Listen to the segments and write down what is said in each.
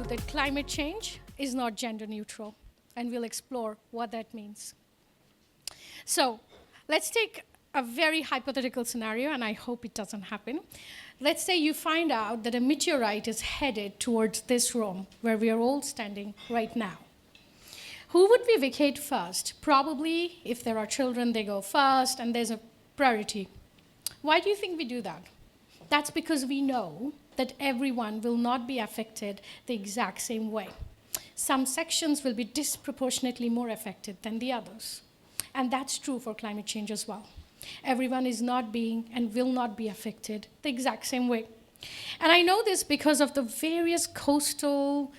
that climate change is not gender neutral, and we'll explore what that means. So let's take a very hypothetical scenario, and I hope it doesn't happen. Let's say you find out that a meteorite is headed towards this room where we are all standing right now. Who would we vacate first? Probably, if there are children, they go first, and there's a priority. Why do you think we do that? That's because we know that everyone will not be affected the exact same way. Some sections will be disproportionately more affected than the others. And that's true for climate change as well. Everyone is not being and will not be affected the exact same way. And I know this because of the various coastal,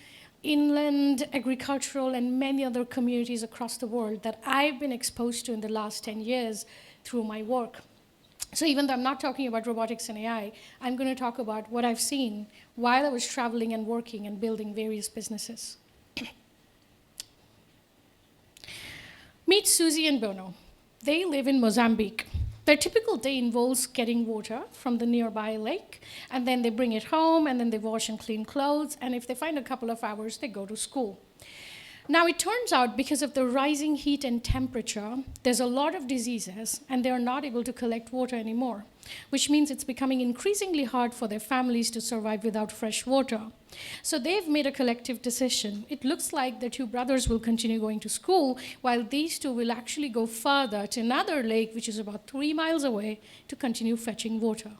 inland, agricultural, and many other communities across the world that I've been exposed to in the last 10 years through my work. So even though I'm not talking about robotics and AI, I'm going to talk about what I've seen while I was traveling and working and building various businesses. Meet Susie and Bono. They live in Mozambique. Their typical day involves getting water from the nearby lake, and then they bring it home, and then they wash and clean clothes, and if they find a couple of hours, they go to school. Now, it turns out because of the rising heat and temperature, there's a lot of diseases, and they're not able to collect water anymore, which means it's becoming increasingly hard for their families to survive without fresh water. So they've made a collective decision. It looks like the two brothers will continue going to school, while these two will actually go further to another lake, which is about 3 miles away, to continue fetching water.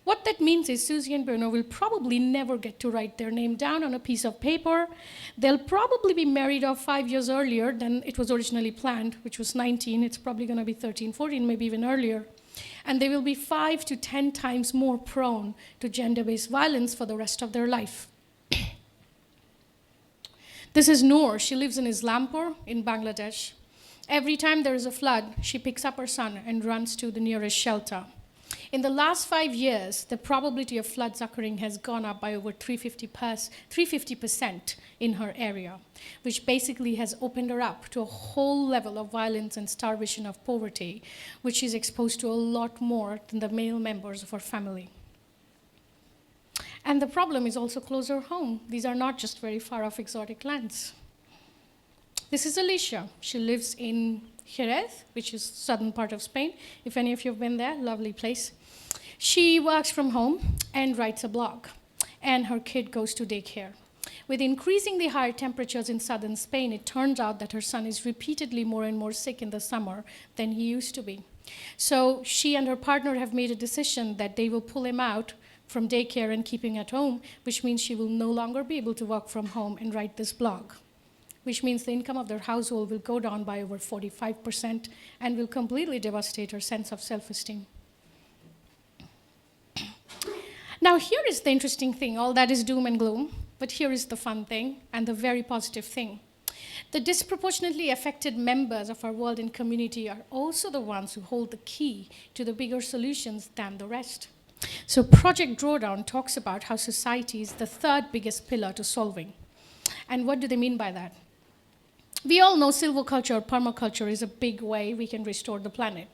What that means is Susie and Bruno will probably never get to write their name down on a piece of paper. They'll probably be married off 5 years earlier than it was originally planned, which was 19. It's probably going to be 13, 14, maybe even earlier. And they will be 5 to 10 times more prone to gender-based violence for the rest of their life. This is Noor. She lives in Islampur in Bangladesh. Every time there is a flood, she picks up her son and runs to the nearest shelter. In the last 5 years, the probability of floods occurring has gone up by over 350% in her area, which basically has opened her up to a whole level of violence and starvation of poverty, which she's exposed to a lot more than the male members of her family. And the problem is also closer home. These are not just very far-off exotic lands. This is Alicia. She lives in Jerez, which is southern part of Spain. If any of you have been there, lovely place. She works from home and writes a blog, and her kid goes to daycare. With increasingly higher temperatures in southern Spain, it turns out that her son is repeatedly more and more sick in the summer than he used to be. So she and her partner have made a decision that they will pull him out from daycare and keep him at home, which means she will no longer be able to work from home and write this blog, which means the income of their household will go down by over 45% and will completely devastate her sense of self-esteem. Now, here is the interesting thing. All that is doom and gloom, but here is the fun thing and the very positive thing. The disproportionately affected members of our world and community are also the ones who hold the key to the bigger solutions than the rest. So Project Drawdown talks about how society is the third biggest pillar to solving. And what do they mean by that? We all know silviculture or permaculture is a big way we can restore the planet.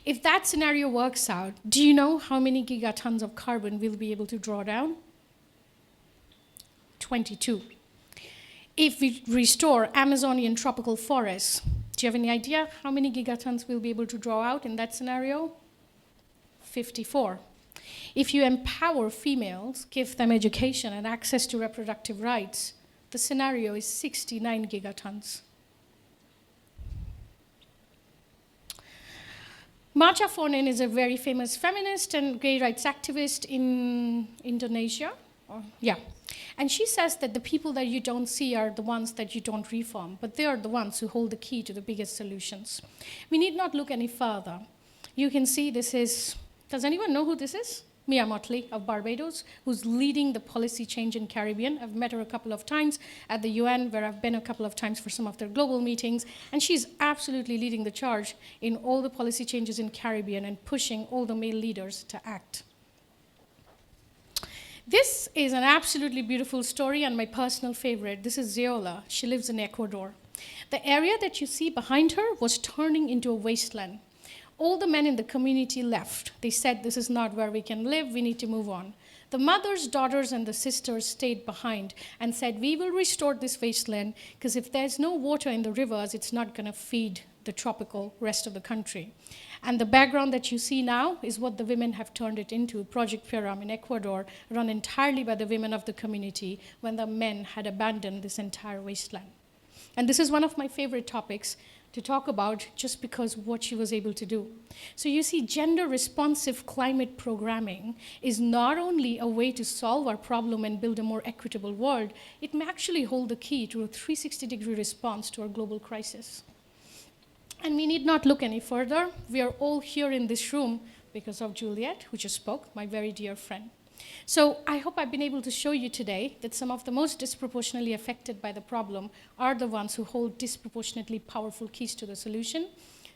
If that scenario works out, do you know how many gigatons of carbon we'll be able to draw down? 22. If we restore Amazonian tropical forests, do you have any idea how many gigatons we'll be able to draw out in that scenario? 54. If you empower females, give them education and access to reproductive rights, the scenario is 69 gigatons. Marcha Fornin is a very famous feminist and gay rights activist in Indonesia. And she says that the people that you don't see are the ones that you don't reform, but they are the ones who hold the key to the biggest solutions. We need not look any further. You can see this is, does anyone know who this is? Mia Mottley of Barbados, who's leading the policy change in Caribbean. I've met her a couple of times at the UN, where I've been a couple of times for some of their global meetings, and she's absolutely leading the charge in all the policy changes in Caribbean and pushing all the male leaders to act. This is an absolutely beautiful story and my personal favorite. This is Zeola. She lives in Ecuador. The area that you see behind her was turning into a wasteland. All the men in the community left. They said, this is not where we can live, we need to move on. The mothers, daughters, and the sisters stayed behind and said, we will restore this wasteland because if there's no water in the rivers, it's not going to feed the tropical rest of the country. And the background that you see now is what the women have turned it into, Project Piram in Ecuador, run entirely by the women of the community when the men had abandoned this entire wasteland. And this is one of my favorite topics to talk about just because of what she was able to do. So you see, gender-responsive climate programming is not only a way to solve our problem and build a more equitable world, it may actually hold the key to a 360-degree response to our global crisis. And we need not look any further. We are all here in this room because of Juliet, who just spoke, my very dear friend. So I hope I've been able to show you today that some of the most disproportionately affected by the problem are the ones who hold disproportionately powerful keys to the solution.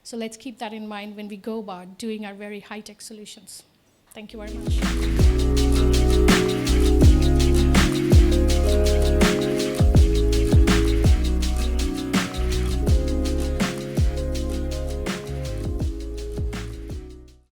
So let's keep that in mind when we go about doing our very high-tech solutions. Thank you very much.